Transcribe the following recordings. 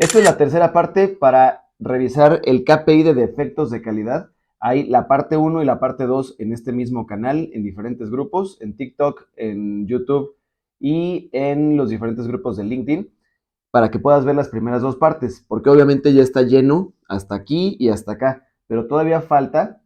Esta es la tercera parte para revisar el KPI de defectos de calidad. Hay la parte 1 y la parte 2 en este mismo canal, en diferentes grupos, en TikTok, en YouTube y en los diferentes grupos de LinkedIn, para que puedas ver las primeras dos partes, porque obviamente ya está lleno hasta aquí y hasta acá, pero todavía falta,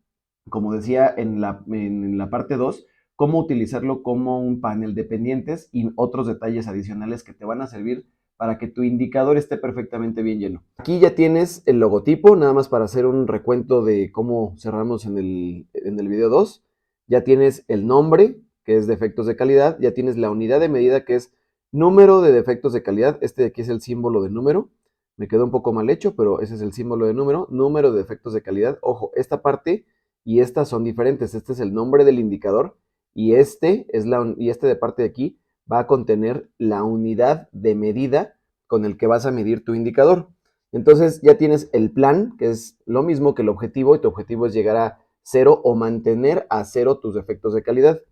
como decía en la parte 2, cómo utilizarlo como un panel de pendientes y otros detalles adicionales que te van a servir para que tu indicador esté perfectamente bien lleno. Aquí ya tienes el logotipo, nada más para hacer un recuento de cómo cerramos en el video 2. Ya tienes el nombre, que es defectos de calidad, ya tienes la unidad de medida, que es número de defectos de calidad. Este de aquí es el símbolo de número. Me quedó un poco mal hecho, pero ese es el símbolo de número. Número de defectos de calidad. Ojo, esta parte y estas son diferentes. Este es el nombre del indicador y este de parte de aquí va a contener la unidad de medida con el que vas a medir tu indicador. Entonces ya tienes el plan, que es lo mismo que el objetivo, y tu objetivo es llegar a cero o mantener a cero tus defectos de calidad.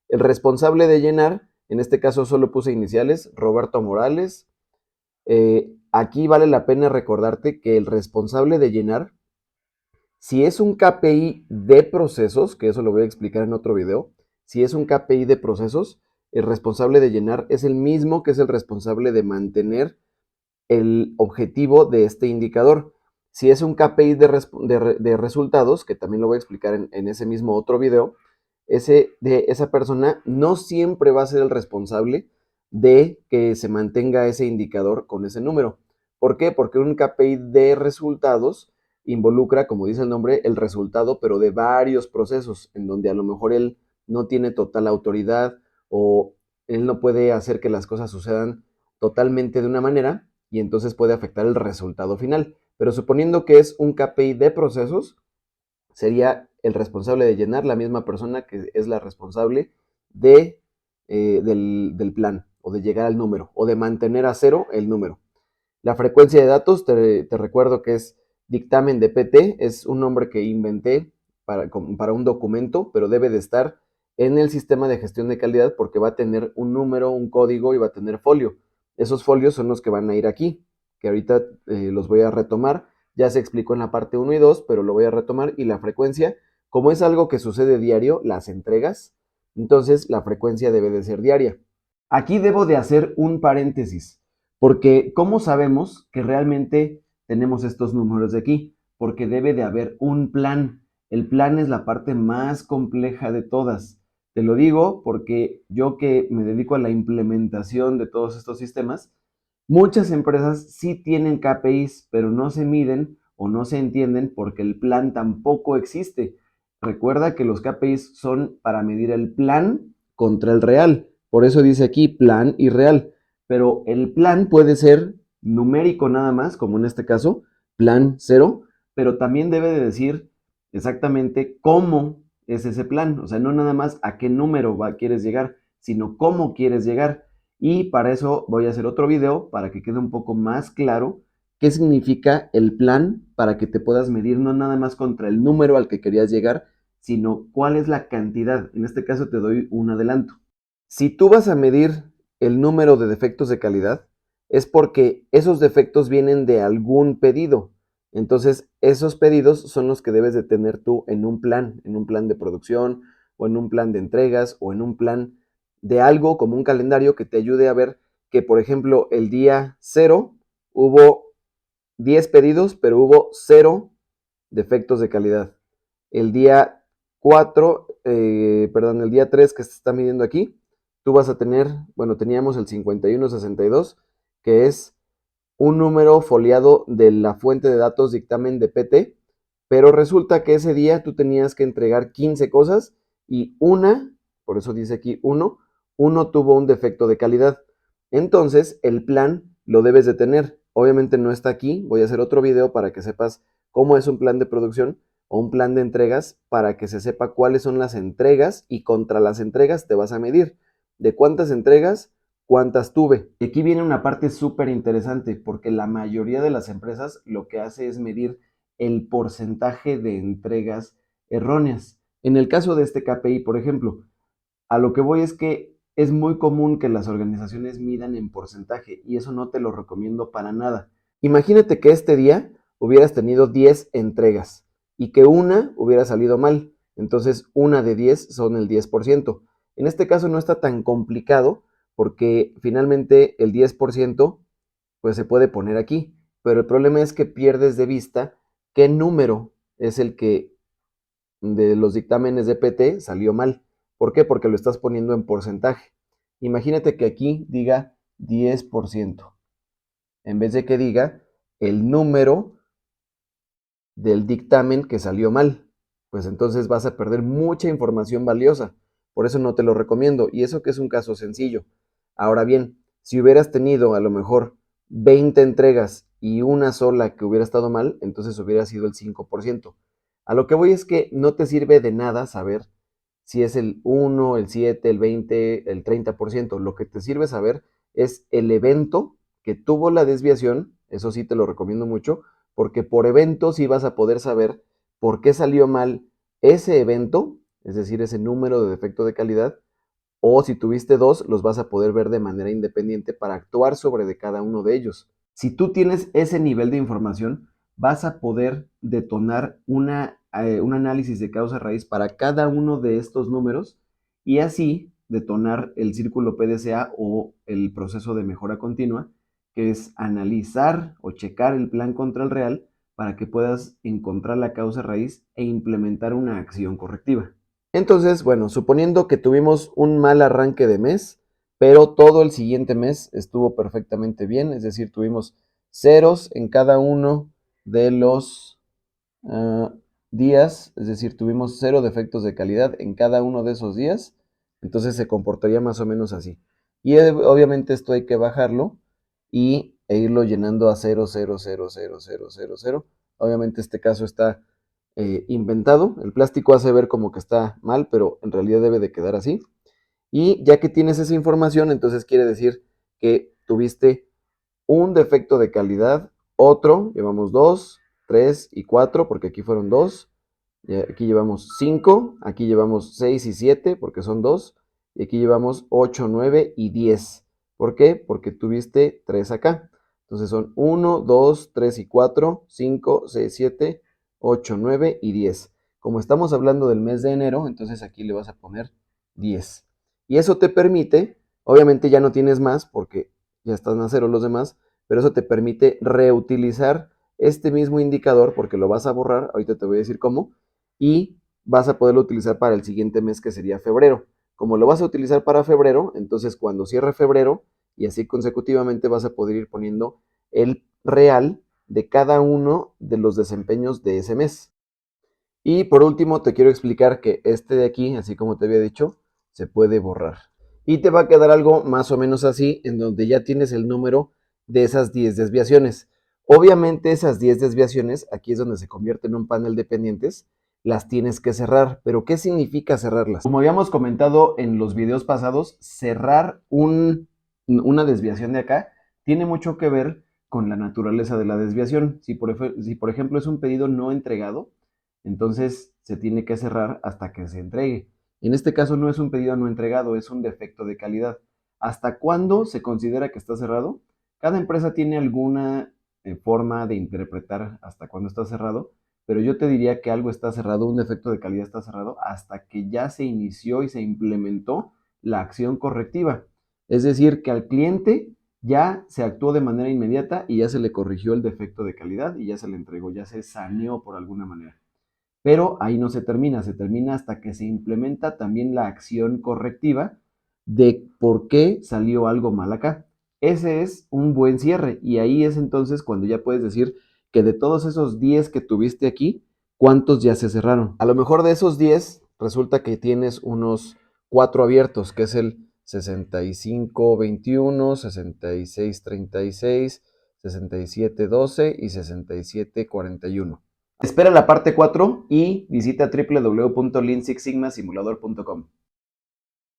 El responsable de llenar, en este caso solo puse iniciales, Roberto Morales. Aquí vale la pena recordarte que el responsable de llenar, si es un KPI de procesos, que eso lo voy a explicar en otro video, si es un KPI de procesos, el responsable de llenar es el mismo que es el responsable de mantener el objetivo de este indicador. Si es un KPI de resultados, que también lo voy a explicar en ese mismo otro video, esa persona no siempre va a ser el responsable de que se mantenga ese indicador con ese número. ¿Por qué? Porque un KPI de resultados involucra, como dice el nombre, el resultado, pero de varios procesos, en donde a lo mejor él no tiene total autoridad o él no puede hacer que las cosas sucedan totalmente de una manera y entonces puede afectar el resultado final. Pero suponiendo que es un KPI de procesos, sería el responsable de llenar la misma persona que es la responsable del plan o de llegar al número o de mantener a cero el número. La frecuencia de datos, te recuerdo que es dictamen de PT, es un nombre que inventé para un documento, pero debe de estar en el sistema de gestión de calidad porque va a tener un número, un código y va a tener folio. Esos folios son los que van a ir aquí, que ahorita los voy a retomar. Ya se explicó en la parte 1 y 2, pero lo voy a retomar. Y la frecuencia, como es algo que sucede diario, las entregas, entonces la frecuencia debe de ser diaria. Aquí debo de hacer un paréntesis, porque ¿cómo sabemos que realmente tenemos estos números de aquí? Porque debe de haber un plan. El plan es la parte más compleja de todas. Te lo digo porque yo que me dedico a la implementación de todos estos sistemas, muchas empresas sí tienen KPIs, pero no se miden o no se entienden porque el plan tampoco existe. Recuerda que los KPIs son para medir el plan contra el real. Por eso dice aquí plan y real. Pero el plan puede ser numérico nada más, como en este caso, plan cero, pero también debe de decir exactamente cómo es ese plan. O sea, no nada más a qué número quieres llegar, sino cómo quieres llegar. Y para eso voy a hacer otro video para que quede un poco más claro qué significa el plan para que te puedas medir no nada más contra el número al que querías llegar, sino cuál es la cantidad. En este caso te doy un adelanto. Si tú vas a medir el número de defectos de calidad, es porque esos defectos vienen de algún pedido. Entonces, esos pedidos son los que debes de tener tú en un plan de producción, o en un plan de entregas, o en un plan de algo como un calendario que te ayude a ver que, por ejemplo, el día cero hubo 10 pedidos, pero hubo cero defectos de calidad. El día 4, el día 3 que se está midiendo aquí, tú vas a tener, bueno, teníamos el 5162, que es un número foliado de la fuente de datos dictamen de PT, pero resulta que ese día tú tenías que entregar 15 cosas y por eso dice aquí uno tuvo un defecto de calidad. Entonces, el plan lo debes de tener. Obviamente no está aquí, voy a hacer otro video para que sepas cómo es un plan de producción o un plan de entregas para que se sepa cuáles son las entregas y contra las entregas te vas a medir. ¿De cuántas entregas? ¿Cuántas tuve? Y aquí viene una parte súper interesante porque la mayoría de las empresas lo que hace es medir el porcentaje de entregas erróneas. En el caso de este KPI, por ejemplo, a lo que voy es que es muy común que las organizaciones midan en porcentaje y eso no te lo recomiendo para nada. Imagínate que este día hubieras tenido 10 entregas y que una hubiera salido mal. Entonces, una de 10 son el 10%. En este caso no está tan complicado porque finalmente el 10% pues se puede poner aquí. Pero el problema es que pierdes de vista qué número es el que de los dictámenes de PT salió mal. ¿Por qué? Porque lo estás poniendo en porcentaje. Imagínate que aquí diga 10%, en vez de que diga el número del dictamen que salió mal. Pues entonces vas a perder mucha información valiosa. Por eso no te lo recomiendo. Y eso que es un caso sencillo. Ahora bien, si hubieras tenido a lo mejor 20 entregas y una sola que hubiera estado mal, entonces hubiera sido el 5%. A lo que voy es que no te sirve de nada saber si es el 1, el 7, el 20, el 30%. Lo que te sirve saber es el evento que tuvo la desviación, eso sí te lo recomiendo mucho, porque por evento sí vas a poder saber por qué salió mal ese evento, es decir, ese número de defecto de calidad, o si tuviste dos, los vas a poder ver de manera independiente para actuar sobre de cada uno de ellos. Si tú tienes ese nivel de información, vas a poder detonar un análisis de causa raíz para cada uno de estos números y así detonar el círculo PDCA o el proceso de mejora continua, que es analizar o checar el plan contra el real para que puedas encontrar la causa raíz e implementar una acción correctiva. Entonces, bueno, suponiendo que tuvimos un mal arranque de mes, pero todo el siguiente mes estuvo perfectamente bien, es decir, tuvimos ceros en cada uno de los días, es decir, tuvimos 0 defectos de calidad en cada uno de esos días, entonces se comportaría más o menos así. Y obviamente esto hay que bajarlo e irlo llenando a 0, 0, 0, 0, 0, 0, 0. Obviamente este caso está inventado, el plástico hace ver como que está mal, pero en realidad debe de quedar así. Y ya que tienes esa información, entonces quiere decir que tuviste un defecto de calidad, otro, llevamos 2, 3 y 4, porque aquí fueron 2, aquí llevamos 5, aquí llevamos 6 y 7, porque son 2, y aquí llevamos 8, 9 y 10. ¿Por qué? Porque tuviste 3 acá. Entonces son 1, 2, 3 y 4, 5, 6, 7, 8, 9 y 10. Como estamos hablando del mes de enero, entonces aquí le vas a poner 10. Y eso te permite, obviamente ya no tienes más porque ya están a cero los demás, pero eso te permite reutilizar este mismo indicador porque lo vas a borrar, ahorita te voy a decir cómo, y vas a poderlo utilizar para el siguiente mes que sería febrero. Como lo vas a utilizar para febrero, entonces cuando cierre febrero y así consecutivamente vas a poder ir poniendo el real de cada uno de los desempeños de ese mes. Y por último te quiero explicar que este de aquí, así como te había dicho, se puede borrar. Y te va a quedar algo más o menos así, en donde ya tienes el número de esas 10 desviaciones. Obviamente esas 10 desviaciones, aquí es donde se convierte en un panel de pendientes, las tienes que cerrar. ¿Pero qué significa cerrarlas? Como habíamos comentado en los videos pasados, cerrar una desviación de acá tiene mucho que ver con la naturaleza de la desviación. Si por ejemplo es un pedido no entregado, entonces se tiene que cerrar hasta que se entregue. En este caso no es un pedido no entregado, es un defecto de calidad. ¿Hasta cuándo se considera que está cerrado? Cada empresa tiene alguna forma de interpretar hasta cuándo está cerrado, pero yo te diría que algo está cerrado, un defecto de calidad está cerrado hasta que ya se inició y se implementó la acción correctiva. Es decir, que al cliente ya se actuó de manera inmediata y ya se le corrigió el defecto de calidad y ya se le entregó, ya se saneó por alguna manera. Pero ahí no se termina hasta que se implementa también la acción correctiva de por qué salió algo mal acá. Ese es un buen cierre y ahí es entonces cuando ya puedes decir que de todos esos 10 que tuviste aquí, ¿cuántos ya se cerraron? A lo mejor de esos 10 resulta que tienes unos 4 abiertos, que es el 65-21, 66-36, 67-12 y 67-41. Espera la parte 4 y visita www.lean-six-sigma-simulador.com.